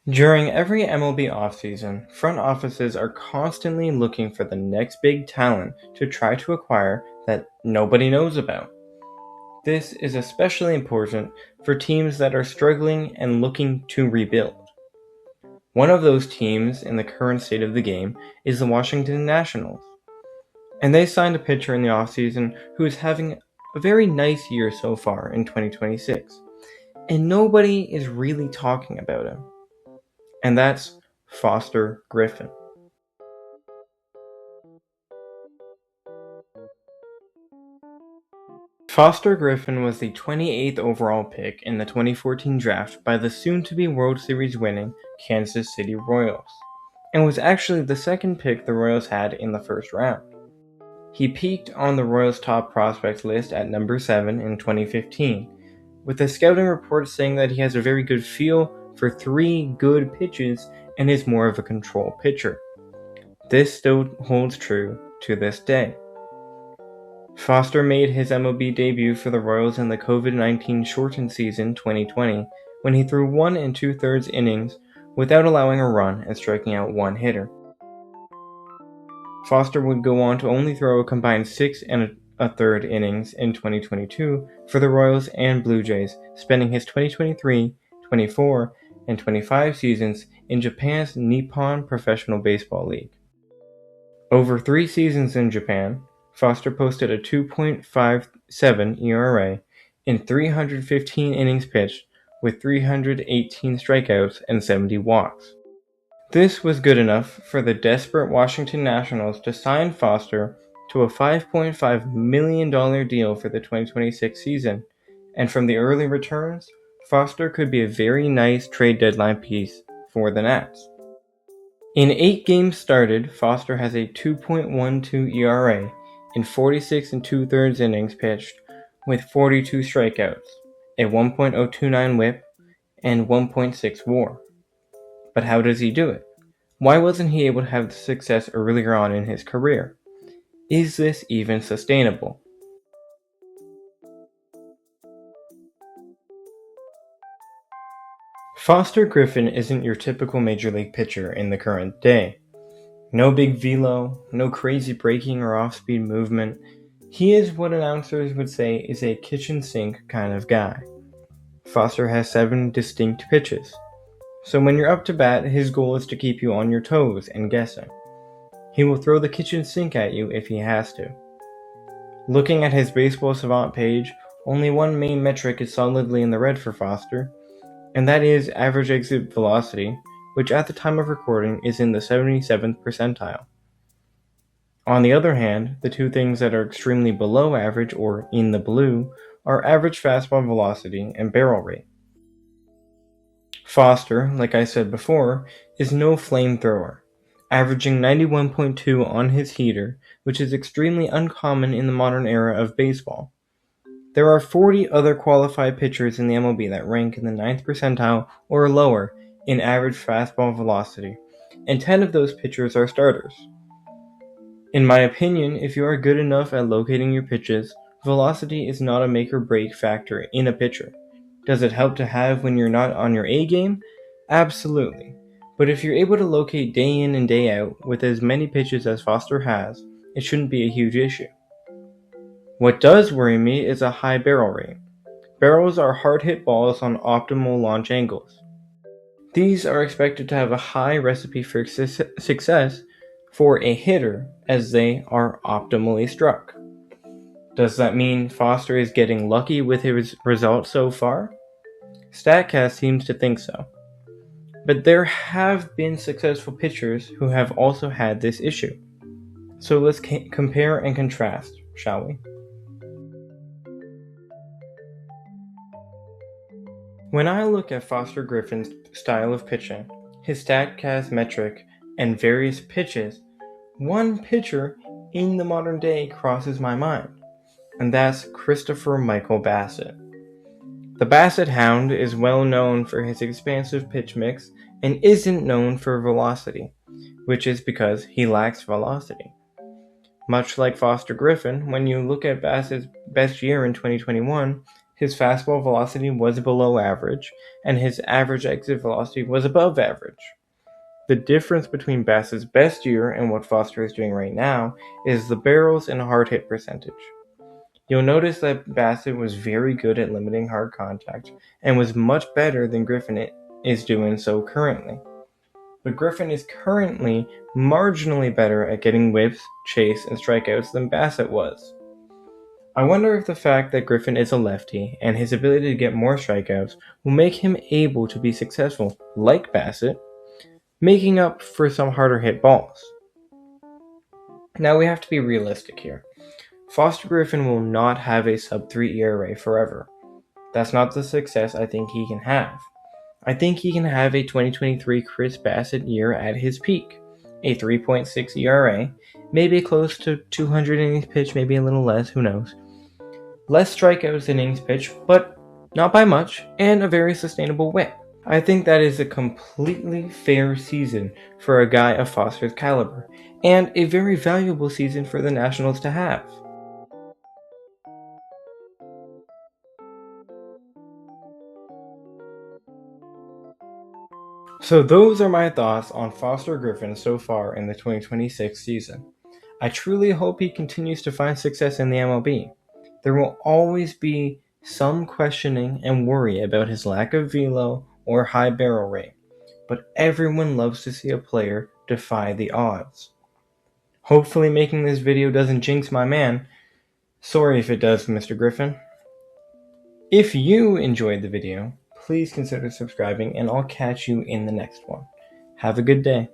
During every MLB offseason, front offices are constantly looking for the next big talent to try to acquire that nobody knows about. This is especially important for teams that are struggling and looking to rebuild. One of those teams in the current state of the game is the Washington Nationals. And they signed a pitcher in the offseason who is having a very nice year so far in 2026. And nobody is really talking about him. And that's Foster Griffin. Foster Griffin was the 28th overall pick in the 2014 draft by the soon-to-be World Series winning Kansas City Royals, and was actually the second pick the Royals had in the first round. He peaked on the Royals' top prospects list at number 7 in 2015, with a scouting report saying that he has a very good feel for 3 good pitches and is more of a control pitcher. This still holds true to this day. Foster made his MLB debut for the Royals in the COVID-19 shortened season 2020 when he threw 1 2/3 innings without allowing a run and striking out 1 hitter. Foster would go on to only throw a combined 6 1/3 innings in 2022 for the Royals and Blue Jays, spending his 2023, 24, and 25 seasons in Japan's Nippon Professional Baseball League. Over 3 seasons in Japan, Foster posted a 2.57 ERA in 315 innings pitched with 318 strikeouts and 70 walks. This was good enough for the desperate Washington Nationals to sign Foster to a $5.5 million deal for the 2026 season, and from the early returns, Foster could be a very nice trade deadline piece for the Nats. In 8 games started, Foster has a 2.12 ERA in 46 2/3 innings pitched with 42 strikeouts, a 1.029 whip, and 1.6 WAR. But how does he do it? Why wasn't he able to have the success earlier on in his career? Is this even sustainable? Foster Griffin isn't your typical major league pitcher in the current day. No big velo, no crazy breaking or off-speed movement. He is what announcers would say is a kitchen sink kind of guy. Foster has 7 distinct pitches. So when you're up to bat, his goal is to keep you on your toes and guessing. He will throw the kitchen sink at you if he has to. Looking at his Baseball Savant page, only one main metric is solidly in the red for Foster, and that is average exit velocity, which at the time of recording is in the 77th percentile. On the other hand, the 2 things that are extremely below average or in the blue are average fastball velocity and barrel rate. Foster, like I said before, is no flamethrower, averaging 91.2 on his heater, which is extremely uncommon in the modern era of baseball. There are 40 other qualified pitchers in the MLB that rank in the 9th percentile or lower in average fastball velocity, and 10 of those pitchers are starters. In my opinion, if you are good enough at locating your pitches, velocity is not a make or break factor in a pitcher. Does it help to have when you're not on your A game? Absolutely. But if you're able to locate day in and day out with as many pitches as Foster has, it shouldn't be a huge issue. What does worry me is a high barrel rate. Barrels are hard-hit balls on optimal launch angles. These are expected to have a high recipe for success for a hitter as they are optimally struck. Does that mean Foster is getting lucky with his results so far? StatCast seems to think so. But there have been successful pitchers who have also had this issue. So let's compare and contrast, shall we? When I look at Foster Griffin's style of pitching, his StatCast metric, and various pitches, one pitcher in the modern day crosses my mind, and that's Christopher Michael Bassitt. The Bassitt Hound is well known for his expansive pitch mix and isn't known for velocity, which is because he lacks velocity. Much like Foster Griffin, when you look at Bassitt's best year in 2021, his fastball velocity was below average, and his average exit velocity was above average. The difference between Bassitt's best year and what Foster is doing right now is the barrels and hard hit percentage. You'll notice that Bassitt was very good at limiting hard contact and was much better than Griffin is doing so currently. But Griffin is currently marginally better at getting whips, chase, and strikeouts than Bassitt was. I wonder if the fact that Griffin is a lefty and his ability to get more strikeouts will make him able to be successful, like Bassitt, making up for some harder hit balls. Now we have to be realistic here. Foster Griffin will not have a sub-3 ERA forever. That's not the success I think he can have. I think he can have a 2023 Chris Bassitt year at his peak, a 3.6 ERA, maybe close to 200 innings pitched, maybe a little less, who knows. Less strikeouts than innings pitched, but not by much, and a very sustainable whip. I think that is a completely fair season for a guy of Foster's caliber, and a very valuable season for the Nationals to have. So those are my thoughts on Foster Griffin so far in the 2026 season. I truly hope he continues to find success in the MLB. There will always be some questioning and worry about his lack of velo or high barrel rate, but everyone loves to see a player defy the odds. Hopefully making this video doesn't jinx my man. Sorry if it does, Mr. Griffin. If you enjoyed the video, please consider subscribing, and I'll catch you in the next one. Have a good day.